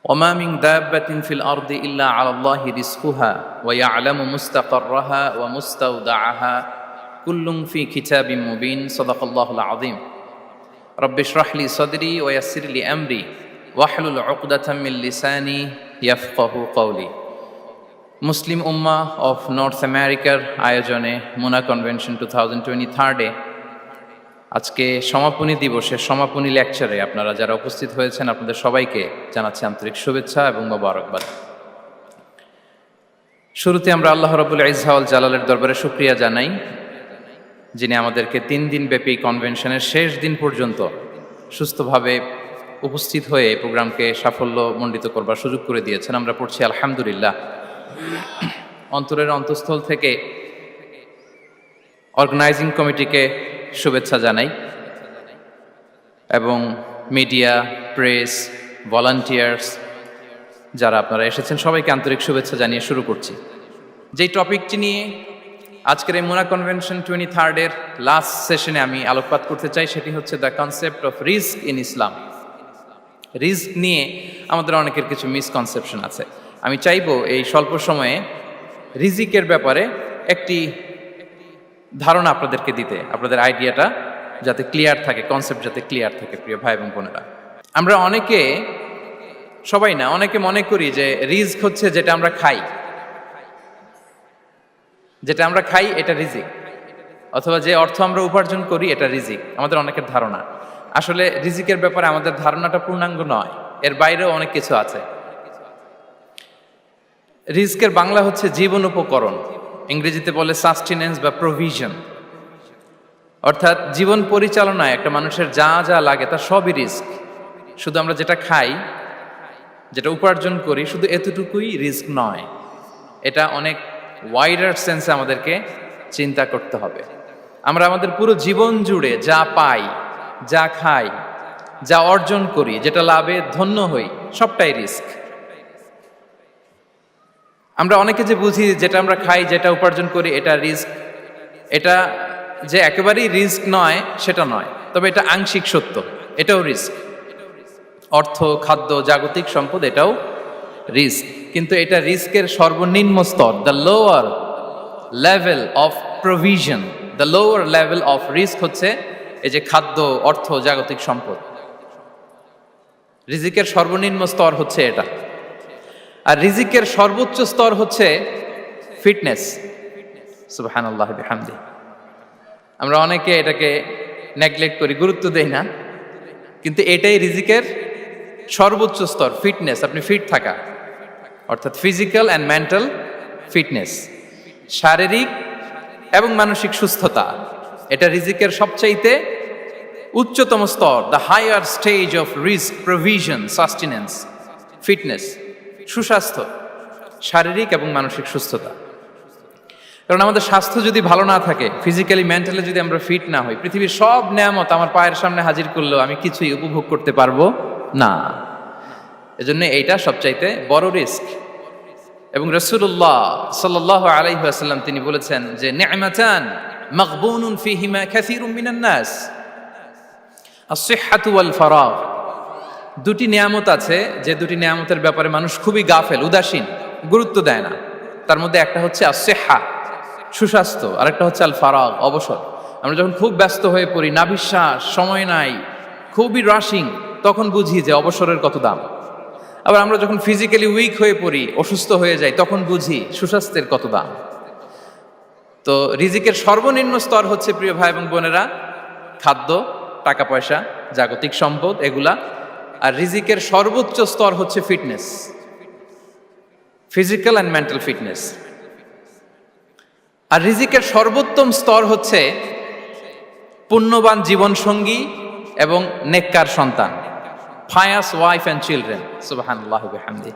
وما من دابة في الأرض إلا على الله رزقها ويعلم مستقرها ومستودعها كل في كتاب مبين صدق الله العظيم رب اشرح لي صدري ويسر لي أمري واحلل عقدة من لساني يفقه قولي Muslim Ummah of north আমেরিকার আয়োজনে মুনা convention 2023 আজকে সমাপনী দিবসের সমাপনী লেকচারে আপনারা যারা উপস্থিত হয়েছেন আপনাদের সবাইকে জানাচ্ছি আন্তরিক শুভেচ্ছা এবং মোবারকবাদ। শুরুতে আমরা আল্লাহ রাব্বুল ইজ্জা ওয়াল জালালের দরবারে শুকরিয়া জানাই, যিনি আমাদেরকে 3 দিন ব্যাপী কনভেনশনের শেষ দিন পর্যন্ত সুস্থভাবে উপস্থিত হয়ে এই প্রোগ্রামকে সাফল্যমণ্ডিত করবার সুযোগ করে দিয়েছেন। আমরা পড়ছি আলহামদুলিল্লাহ। অন্তরের অন্তঃস্থল থেকে অর্গানাইজিং কমিটিকে শুভেচ্ছা জানাই এবং মিডিয়া, প্রেস, ভলান্টিয়ার্স যারা আপনারা এসেছেন সবাইকে আন্তরিক শুভেচ্ছা জানিয়ে শুরু করছি। যেই টপিকটি নিয়ে আজকের এই মুনা কনভেনশন 23 লাস্ট সেশনে আমি আলোকপাত করতে চাই সেটি হচ্ছে the concept of risk in Islam. Risk নিয়ে আমাদের অনেকের কিছু মিসকনসেপশন আছে। আমি চাইবো এই স্বল্প সময়ে রিজিকের ব্যাপারে একটি ধারণা আপনাদেরকে দিতে, আপনাদের আইডিয়াটা যাতে ক্লিয়ার থাকে, কনসেপ্ট যাতে ক্লিয়ার থাকে। প্রিয় ভাই এবং বোনেরা, আমরা অনেকে, সবাই না, অনেকে মনে করি যে রিস্ক হচ্ছে যেটা আমরা খাই, যেটা আমরা খাই এটা রিজিক, অথবা যে অর্থ আমরা উপার্জন করি এটা রিজিক। আমাদের অনেকের ধারণা। আসলে রিজিকের ব্যাপারে আমাদের ধারণাটা পূর্ণাঙ্গ নয়, এর বাইরেও অনেক কিছু আছে। রিস্কের বাংলা হচ্ছে জীবন উপকরণ, ইংরেজিতে বলে সাস্টেনেন্স বা প্রভিশন। অর্থাৎ জীবন পরিচালনায় একটা মানুষের যা যা লাগে তার সবই রিস্ক। শুধু আমরা যেটা খাই, যেটা উপার্জন করি, শুধু এতটুকুই রিস্ক নয়, এটা অনেক ওয়াইডার সেন্সে আমাদেরকে চিন্তা করতে হবে। আমরা আমাদের পুরো জীবন জুড়ে যা পাই, যা খাই, যা অর্জন করি, যেটা লাভে ধন্য হই, সবটাই রিস্ক। আমরা অনেকে যে বুঝি যেটা আমরা খাই, যেটা উপার্জন করি এটা রিস্ক, এটা যে একেবারেই রিস্ক নয় সেটা নয়, তবে এটা আংশিক সত্য, এটাও রিস্ক। অর্থ, খাদ্য, জাগতিক সম্পদ এটাও রিস্ক, কিন্তু এটা রিস্কের সর্বনিম্ন স্তর, the lower level of provision, the lower level of risk হচ্ছে এই যে খাদ্য, অর্থ, জাগতিক সম্পদ। রিজিকের সর্বনিম্ন স্তর হচ্ছে এটা। আর রিজিকের সর্বোচ্চ স্তর হচ্ছে ফিটনেস। সুবহানাল্লাহ বিহামদি। আমরা অনেকে এটাকে নেগলেক্ট করি, গুরুত্ব দেই না, কিন্তু এটাই রিজিকের সর্বোচ্চ স্তর, ফিটনেস। আপনি ফিট থাকা, অর্থাৎ ফিজিক্যাল অ্যান্ড মেন্টাল ফিটনেস, শারীরিক এবং মানসিক সুস্থতা, এটা রিজিকের সবচাইতে উচ্চতম স্তর, the higher stage of risk, provision, sustenance, fitness, সুস্বাস্থ্য, শারীরিক এবং মানসিক সুস্থতা। কারণ আমাদের স্বাস্থ্য যদি ভালো না থাকে, ফিজিক্যালি মেন্টালি যদি আমরা ফিট না হই, পৃথিবীর সব নেয়ামত আমার পায়ের সামনে হাজির করলেও আমি কিছুই উপভোগ করতে পারবো না। এজন্য এইটা সবচাইতে বড় রিস্ক। এবং রাসূলুল্লাহ সাল্লাল্লাহু আলাইহি ওয়াসাল্লাম তিনি বলেছেন যে নি'মাতান মাগবুনুন ফীহিমা কাসীরুম মিনান নাস, আস-সিহহাতু ওয়াল ফারাগ। দুটি নিয়ামত আছে যে দুটি নিয়ামতের ব্যাপারে মানুষ খুবই গাফেল, উদাসীন, গুরুত্ব দেয় না। তার মধ্যে একটা হচ্ছে আস-সিহহা, সুস্বাস্থ্য, আর একটা হচ্ছে আল ফারাগ, অবসর। আমরা যখন খুব ব্যস্ত হয়ে পড়ি, নাভিশ্বাস, সময় নাই, খুবই রাশিং, তখন বুঝি যে অবসরের কত দাম। আবার আমরা যখন ফিজিক্যালি উইক হয়ে পড়ি, অসুস্থ হয়ে যাই, তখন বুঝি সুস্বাস্থ্যের কত দাম। তো রিজিকের সর্বনিম্ন স্তর হচ্ছে, প্রিয় ভাই এবং বোনেরা, খাদ্য, টাকা পয়সা, জাগতিক সম্পদ, এগুলা। আর রিজিকের সর্বোচ্চ স্তর হচ্ছে fitness, physical and mental fitness. আর রিজিকের সর্বোত্তম স্তর হচ্ছে পুণ্যবান জীবন সঙ্গী এবং নেককার সন্তান, ফায়াস ওয়াইফ অ্যান্ড চিলড্রেন। সুবহানাল্লাহ বিহামদি।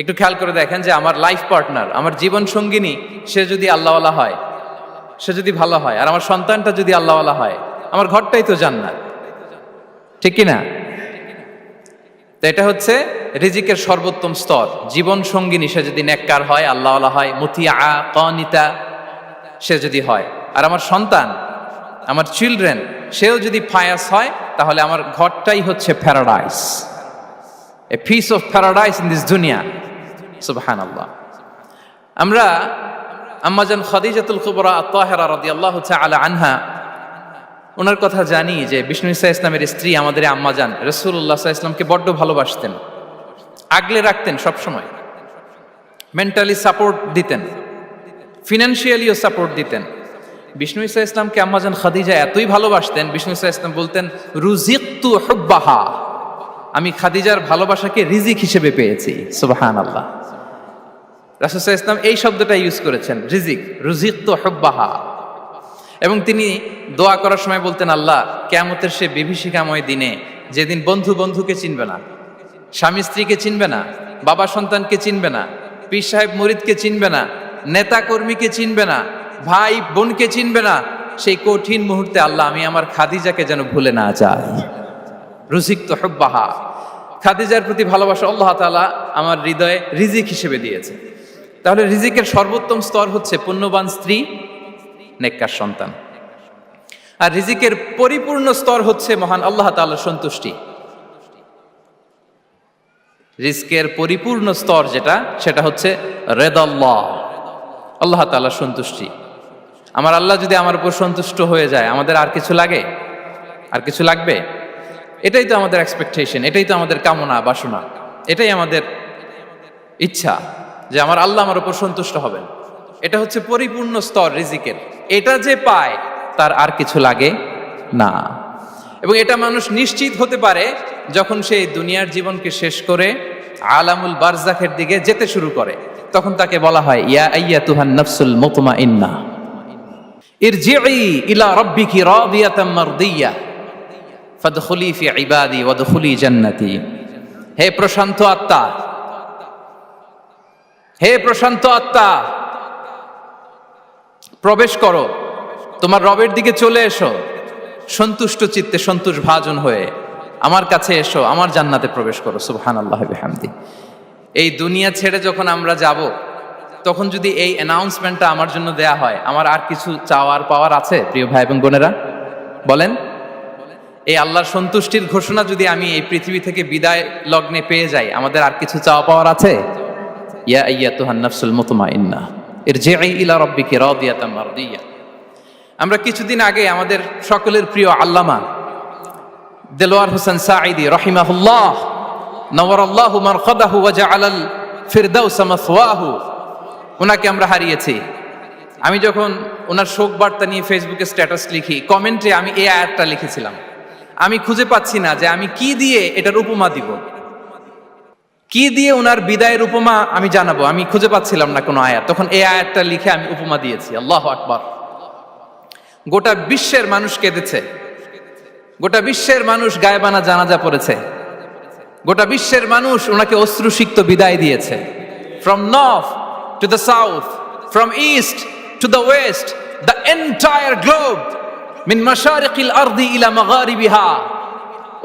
একটু খেয়াল করে দেখেন যে আমার লাইফ পার্টনার, আমার জীবন সঙ্গিনী, সে যদি আল্লাহওয়ালা হয়, সে যদি ভালো হয়, আর আমার সন্তানটা যদি আল্লাহওয়ালা হয়, আমার ঘরটাই তো জান্নাত, ঠিক কি না? তো এটা হচ্ছে রিজিকের সর্বোত্তম স্তর। জীবন সঙ্গিনী সে যদি নেককার হয়, আল্লাহওয়ালা হয়, মুতিয়া, কানিতা সে যদি হয়, আর আমার সন্তান, আমার চিলড্রেন, সেও যদি ফায়াস হয়, তাহলে আমার ঘরটাই হচ্ছে paradise. A piece of paradise in this দুনিয়া। সুবহানাল্লাহ। আমরা আম্মাজান খাদিজাতুল কুবরা আত-তাহেরা রাদিয়াল্লাহু তাআলা আনহা, ওনার কথা জানি যে বিষ্ণু ঈসা ইসলামের স্ত্রী আমাদের আম্মাজান রাসূলুল্লাহ সাল্লাল্লাহু আলাইহি ওয়াসাল্লামকে বড্ড ভালোবাসতেন, আগলে রাখতেন সবসময়, মেন্টালি সাপোর্ট দিতেন, ফিনান্সিয়ালিও সাপোর্ট দিতেন। বিষ্ণু ঈসা ইসলামকে আম্মাজান খাদিজা এতই ভালোবাসতেন, বিষ্ণু ঈসা ইসলাম বলতেন রুজিকতু হুব্বাহা, আমি খাদিজার ভালোবাসাকে রিজিক হিসেবে পেয়েছি। সুবহানাল্লাহ। রাসূল সাল্লাল্লাহু আলাইহি ওয়াসাল্লাম এই শব্দটা ইউজ করেছেন, রিজিক, রুজিকতু হুব্বাহা। এবং তিনি দোয়া করার সময় বলতেন, আল্লাহ কিয়ামতের সে বিভীষিকাময় দিনে, যেদিন বন্ধু বন্ধুকে চিনবে না, স্বামী স্ত্রীকে চিনবে না, বাবা সন্তানকে চিনবে না, পীর সাহেব মুরিদকে চিনবে না, নেতা কর্মীকে চিনবে না, ভাই বোনকে চিনবে না, সেই কঠিন মুহূর্তে আল্লাহ আমি আমার খাদিজাকে যেন ভুলে না যাই। রুজিকতু হুব্বাহা, খাদিজার প্রতি ভালোবাসা আল্লাহ তাআলা আমার হৃদয়ে রিজিক হিসেবে দিয়েছে। তাহলে রিজিকের সর্বোত্তম স্তর হচ্ছে পুণ্যবান স্ত্রী, নেককার সন্তান। আর রিজিকের পরিপূর্ণ স্তর হচ্ছে মহান আল্লাহ তাআলার সন্তুষ্টি। রিজকের পরিপূর্ণ স্তর যেটা, সেটা হচ্ছে রিদাল্লাহ, আল্লাহ তাআলার সন্তুষ্টি। আমার আল্লাহ যদি আমার উপর সন্তুষ্ট হয়ে যায়, আমাদের আর কিছু লাগে? আর কিছু লাগবে? এটাই তো আমাদের এক্সপেকটেশন, এটাই তো আমাদের কামনা বাসনা, এটাই আমাদের ইচ্ছা যে আমার আল্লাহ আমার উপর সন্তুষ্ট হবেন। এটা হচ্ছে পরিপূর্ণ স্তর রিজিকের। এটা যে পায় তার আর কিছু লাগে না। এবং এটা মানুষ নিশ্চিত হতে পারে যখন সে দুনিয়ার জীবনকে শেষ করে আলামুল বারজাখের দিকে যেতে শুরু করে। তখন তাকে বলা হয় ইয়া আইয়াতুহান নাফসুল মুতমাইন্না ইরজিই ইলা রাব্বিকি রাদিয়াতাম মারদিয়া ফাদখুলি ফি ইবাদি ওয়াদখুলি জান্নাতি। হে প্রশান্ত আত্মা, হে প্রশান্ত আত্মা, প্রবেশ করো, তোমার রবের দিকে চলে এসো, সন্তুষ্ট চিত্তে সন্তোষ ভাজন হয়ে আমার কাছে এসো, আমার জান্নাতে প্রবেশ করো। সুবহানাল্লাহ বিহামদি। এই দুনিয়া ছেড়ে যখন আমরা যাব, তখন যদি এই অ্যানাউন্সমেন্টটা আমার জন্য দেয়া হয়, আমার আর কিছু চাওয়ার পাওয়ার আছে? প্রিয় ভাই এবং বোনেরা বলেন, এই আল্লাহর সন্তুষ্টির ঘোষণা যদি আমি এই পৃথিবী থেকে বিদায় লগ্নে পেয়ে যাই, আমাদের আর কিছু চাওয়া পাওয়ার আছে? ইয়া আইয়াতুহান নাফসুল মুতমাইন্না ইরজিই ইলা রাব্বিকি রাদিয়াতাম মারদিয়া। আমরা কিছুদিন আগে আমাদের সকলের প্রিয় আল্লামা দেলোয়ার হোসেন সাঈদী রাহিমাহুল্লাহ নওয়ারাল্লাহু মারকাদাহু ওয়া জাআলাল ফিরদাউস মাসওয়াহু, ওনাকে আমরা হারিয়েছি। আমি যখন ওনার শোক বার্তা নিয়ে ফেসবুকে স্ট্যাটাস লিখি, কমেন্টে আমি এই আয়াতটা লিখেছিলাম, আমি খুঁজে পাচ্ছি না যে আমি কি দিয়ে এটার উপমা দিব, কি দিয়ে ওনার বিদায়ের উপমা আমি জানাবো, আমি খুঁজে পাচ্ছিলাম না কোনো আয়াত। তখন এই আয়াতটা লিখে আমি উপমা দিয়েছি। আল্লাহু আকবার। গোটা বিশ্বের মানুষ কেঁদেছে, গোটা বিশ্বের মানুষ গায়েবানা জানাজা পড়েছে, গোটা বিশ্বের মানুষ ওনাকে অশ্রুসিক্ত বিদায় দিয়েছে। From north to the south, from east to the west, the entire globe, মিন মাশারিকিল আরদি ইলা মাগারিবিহা,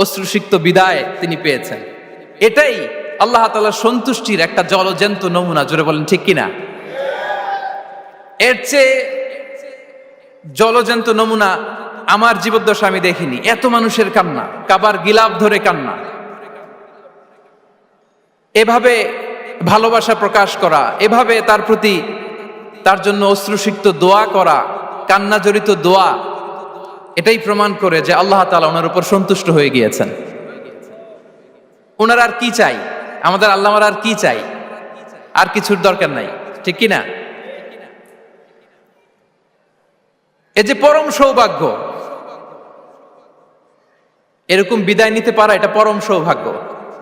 অশ্রুসিক্ত বিদায় তিনি পেয়েছেন। এটাই আল্লাহ তাআলার সন্তুষ্টির একটা জলজ্যান্ত নমুনা। জোরে বলেন ঠিক কিনা? এর চেয়ে জলজ্যান্ত নমুনা আমার জীবদ্দশা আমি দেখিনি। এত মানুষের কান্না, কাবার গিলাফ ধরে কান্না, এভাবে ভালোবাসা প্রকাশ করা, এভাবে তার প্রতি তার জন্য অশ্রুসিক্ত দোয়া করা, কান্না জড়িত দোয়া, এটাই প্রমাণ করে যে আল্লাহ তাআলা ওনার উপর সন্তুষ্ট হয়ে গিয়েছেন। ওনার আর কি চাই? আমাদের আল্লাহ আর কি চাই? আর কিছুর দরকার নাই, ঠিক কিনা? এই যে পরম সৌভাগ্য, এরকম বিদায় নিতে পারা, এটা পরম সৌভাগ্য।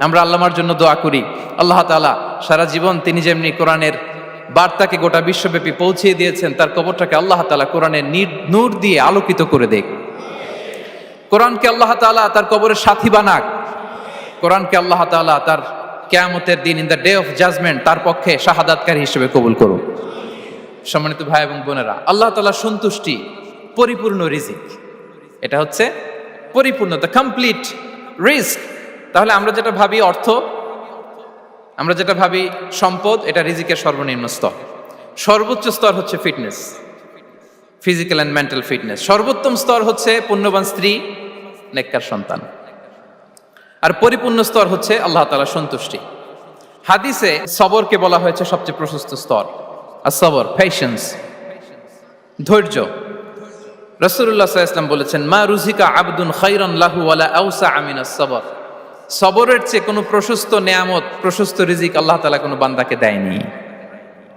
আমরা আল্লাহর জন্য দোয়া করি, আল্লাহ তাআলা সারা জীবন তিনি যেমনি কোরআনের বার্তাকে গোটা বিশ্বব্যাপী পৌঁছিয়ে দিয়েছেন, তার কবরটাকে আল্লাহ তাআলা কোরআনের নূর দিয়ে আলোকিত করে দেখ। কোরআনকে আল্লাহ তাআলা তার কবরের সাথী বানাক। কোরআনকে আল্লাহ তাআলা তার কিয়ামতের দিন, in the day of judgement, তার পক্ষে শাহাদাতকারী হিসেবে কবুল করুন। সম্মানিত ভাই এবং বোনেরা, আল্লাহ তাআলার সন্তুষ্টি পরিপূর্ণ রিজিক, এটা হচ্ছে পরিপূর্ণ, দ্য কমপ্লিট রিস্ক। তাহলে আমরা যেটা ভাবি অর্থ, আমরা যেটা ভাবি সম্পদ, এটা রিজিকের সর্বনিম্ন স্তর। সর্বোচ্চ স্তর হচ্ছে fitness, physical and mental fitness. সর্বোত্তম স্তর হচ্ছে পুণ্যবান স্ত্রী, নেককার সন্তান। আর পরিপূর্ণ স্তর হচ্ছে আল্লাহ তাআলার সন্তুষ্টি। হাদিসে সবরকে বলা হয়েছে সবচেয়ে প্রশস্ত স্তর। আর সবর, পেশেন্স, ধৈর্য। রাসূলুল্লাহ সাল্লাল্লাহু আলাইহি ওয়াসাল্লাম বলেছেন, মা রুজিকা আবদুন খায়রান লাহু ওয়ালা আওসা মিনাস সবর। সবরের চেয়ে কোনো প্রশস্ত নেয়ামত, প্রশস্ত রিজিক আল্লাহ তাআলা কোনো বান্দাকে দেয়নি।